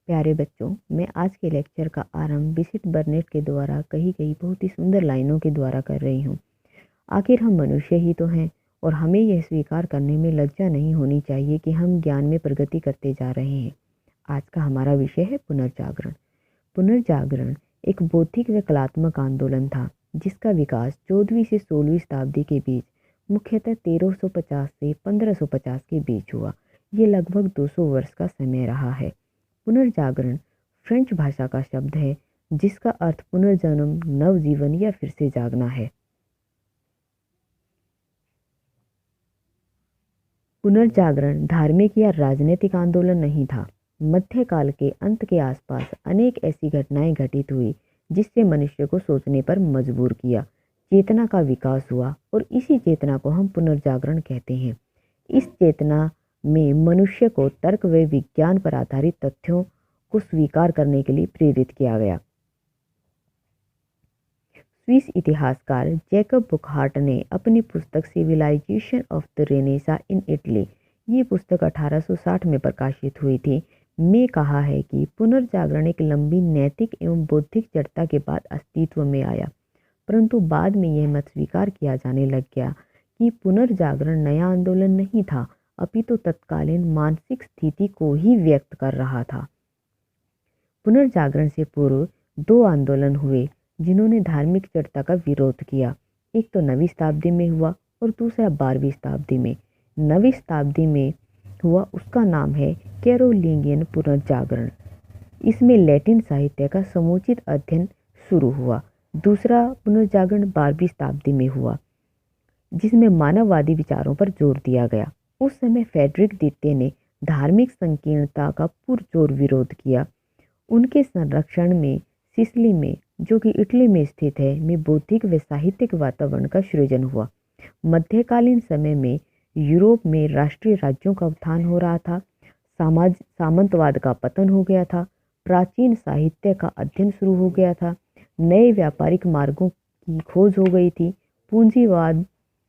प्यारे बच्चों, मैं आज के लेक्चर का आरंभ बिसिट बर्नेट के द्वारा कही गई बहुत ही सुंदर लाइनों के द्वारा कर रही हूँ। आखिर हम मनुष्य ही तो हैं और हमें यह स्वीकार करने में लज्जा नहीं होनी चाहिए कि हम ज्ञान में प्रगति करते जा रहे हैं। आज का हमारा विषय है पुनर्जागरण। पुनर्जागरण एक बौद्धिक व कलात्मक आंदोलन था जिसका विकास 14वीं से 16वीं शताब्दी के बीच मुख्यतः 1350 से 1550 के बीच हुआ। ये लगभग 200 वर्ष का समय रहा है। पुनर्जागरण फ्रेंच भाषा का शब्द है जिसका अर्थ पुनर्जन्म, नवजीवन या फिर से जागना है। पुनर्जागरण धार्मिक या राजनीतिक आंदोलन नहीं था। मध्यकाल के अंत के आसपास अनेक ऐसी घटनाएं घटित हुई जिससे मनुष्य को सोचने पर मजबूर किया। चेतना का विकास हुआ और इसी चेतना को हम पुनर्जागरण कहते हैं। इस चेतना में मनुष्य को तर्क व विज्ञान पर आधारित तथ्यों को स्वीकार करने के लिए प्रेरित किया गया। स्विस इतिहासकार जैकब बुकहार्ट ने अपनी पुस्तक civilisation of the Renaissance in Italy, ये पुस्तक 1860 में प्रकाशित हुई थी, में कहा है कि पुनर्जागरण एक लंबी नैतिक एवं बौद्धिक जड़ता के बाद अस्तित्व में आया, परंतु बाद में यह मत स्वीकार किया जाने लग गया कि पुनर्जागरण नया आंदोलन नहीं था, अपितु तत्कालीन मानसिक स्थिति को ही व्यक्त कर रहा था। पुनर्जागरण से पूर्व दो आंदोलन हुए जिन्होंने धार्मिक जड़ता का विरोध किया। एक तो 9वीं शताब्दी में हुआ और दूसरा 12वीं शताब्दी में। 9वीं शताब्दी में हुआ उसका नाम है कैरोलिंगियन पुनर्जागरण। इसमें लैटिन साहित्य का समुचित अध्ययन शुरू हुआ। दूसरा पुनर्जागरण 12वीं शताब्दी में हुआ जिसमें मानववादी विचारों पर जोर दिया गया। उस समय फ्रेडरिक द्वितीय ने धार्मिक संकीर्णता का पुरजोर विरोध किया। उनके संरक्षण में सिसिली में, जो कि इटली में स्थित है, में बौद्धिक व साहित्यिक वातावरण का सृजन हुआ। मध्यकालीन समय में यूरोप में राष्ट्रीय राज्यों का उत्थान हो रहा था, सामंतवाद का पतन हो गया था, प्राचीन साहित्य का अध्ययन शुरू हो गया था, नए व्यापारिक मार्गों की खोज हो गई थी, पूंजीवाद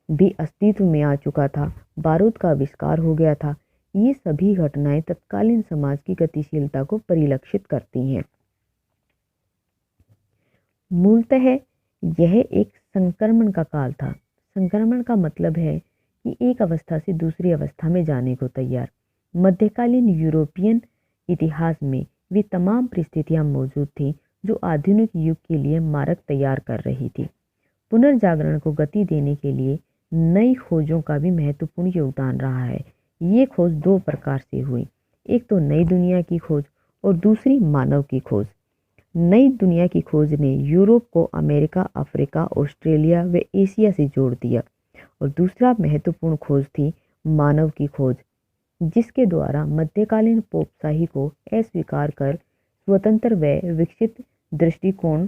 भी अस्तित्व में आ चुका था, बारूद का आविष्कार हो गया था। ये सभी घटनाएं तत्कालीन समाज की गतिशीलता को परिलक्षित करती हैं। मूलतः यह एक संक्रमण का काल था। संक्रमण का मतलब है कि एक अवस्था से दूसरी अवस्था में जाने को तैयार। मध्यकालीन यूरोपियन इतिहास में वे तमाम परिस्थितियां मौजूद थीं जो आधुनिक युग के लिए मार्ग तैयार कर रही थी। पुनर्जागरण को गति देने के लिए नई खोजों का भी महत्वपूर्ण योगदान रहा है। ये खोज दो प्रकार से हुई, एक तो नई दुनिया की खोज और दूसरी मानव की खोज। नई दुनिया की खोज ने यूरोप को अमेरिका, अफ्रीका, ऑस्ट्रेलिया व एशिया से जोड़ दिया और दूसरा महत्वपूर्ण खोज थी मानव की खोज, जिसके द्वारा मध्यकालीन पोपशाही को अस्वीकार कर स्वतंत्र व विकसित दृष्टिकोण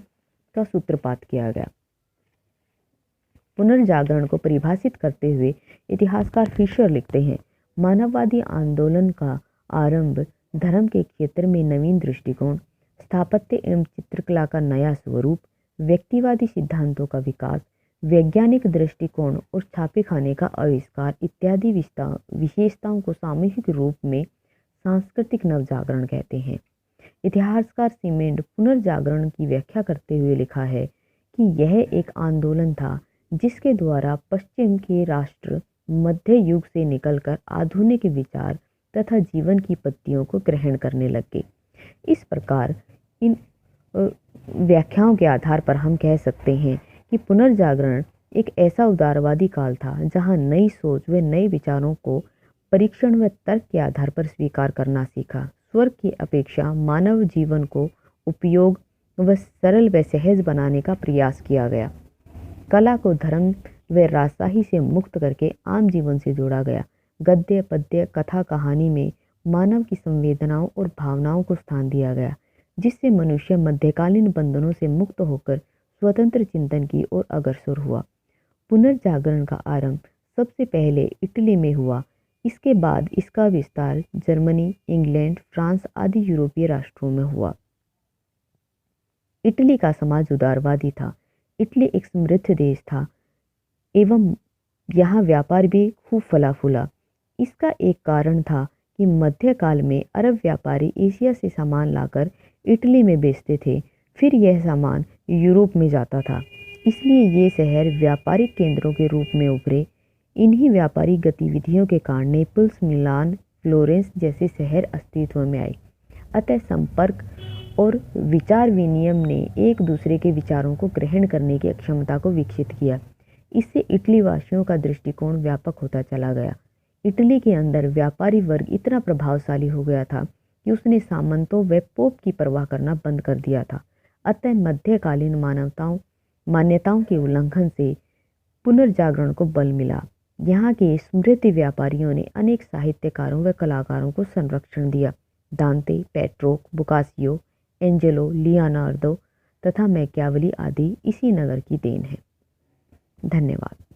का सूत्रपात किया गया। पुनर्जागरण को परिभाषित करते हुए इतिहासकार फिशर लिखते हैं, मानववादी आंदोलन का आरंभ धर्म के क्षेत्र में नवीन दृष्टिकोण, स्थापत्य एवं चित्रकला का नया स्वरूप, व्यक्तिवादी सिद्धांतों का विकास, वैज्ञानिक दृष्टिकोण और छापेखाने का आविष्कार इत्यादि विशेषताओं को सामूहिक रूप में सांस्कृतिक नवजागरण कहते हैं। इतिहासकार सीमेंट पुनर्जागरण की व्याख्या करते हुए लिखा है कि यह एक आंदोलन था जिसके द्वारा पश्चिम के राष्ट्र मध्य युग से निकलकर आधुनिक विचार तथा जीवन की पद्धतियों को ग्रहण करने लगे। इस प्रकार इन व्याख्याओं के आधार पर हम कह सकते हैं कि पुनर्जागरण एक ऐसा उदारवादी काल था जहां नई सोच व नए विचारों को परीक्षण व तर्क के आधार पर स्वीकार करना सीखा। स्वर्ग की अपेक्षा मानव जीवन को उपयोग व सरल व सहज बनाने का प्रयास किया गया। कला को धर्म व राजशाही से मुक्त करके आम जीवन से जोड़ा गया। गद्य, पद्य, कथा, कहानी में मानव की संवेदनाओं और भावनाओं को स्थान दिया गया, जिससे मनुष्य मध्यकालीन बंधनों से मुक्त होकर स्वतंत्र चिंतन की ओर अग्रसर हुआ। पुनर्जागरण का आरंभ सबसे पहले इटली में हुआ। इसके बाद इसका विस्तार जर्मनी, इंग्लैंड, फ्रांस आदि यूरोपीय राष्ट्रों में हुआ। इटली का समाज उदारवादी था। इटली एक समृद्ध देश था एवं यहाँ व्यापार भी खूब फला फूला। इसका एक कारण था कि मध्यकाल में अरब व्यापारी एशिया से सामान लाकर इटली में बेचते थे, फिर यह सामान यूरोप में जाता था। इसलिए ये शहर व्यापारिक केंद्रों के रूप में उभरे। इन्हीं व्यापारिक गतिविधियों के कारण नेपल्स, मिलान, फ्लोरेंस जैसे शहर अस्तित्व में आए। अतः संपर्क और विचार विनिमय ने एक दूसरे के विचारों को ग्रहण करने की क्षमता को विकसित किया। इससे इटली वासियों का दृष्टिकोण व्यापक होता चला गया। इटली के अंदर व्यापारी वर्ग इतना प्रभावशाली हो गया था कि उसने सामंतों व पोप की परवाह करना बंद कर दिया था। अतः मध्यकालीन मान्यताओं के उल्लंघन से पुनर्जागरण को बल मिला। यहाँ के स्मृति व्यापारियों ने अनेक साहित्यकारों व कलाकारों को संरक्षण दिया। दांते, पेट्रोक, बोकासियो, एंजेलो, लियोनार्दो तथा मैकियावेली आदि इसी नगर की देन है। धन्यवाद।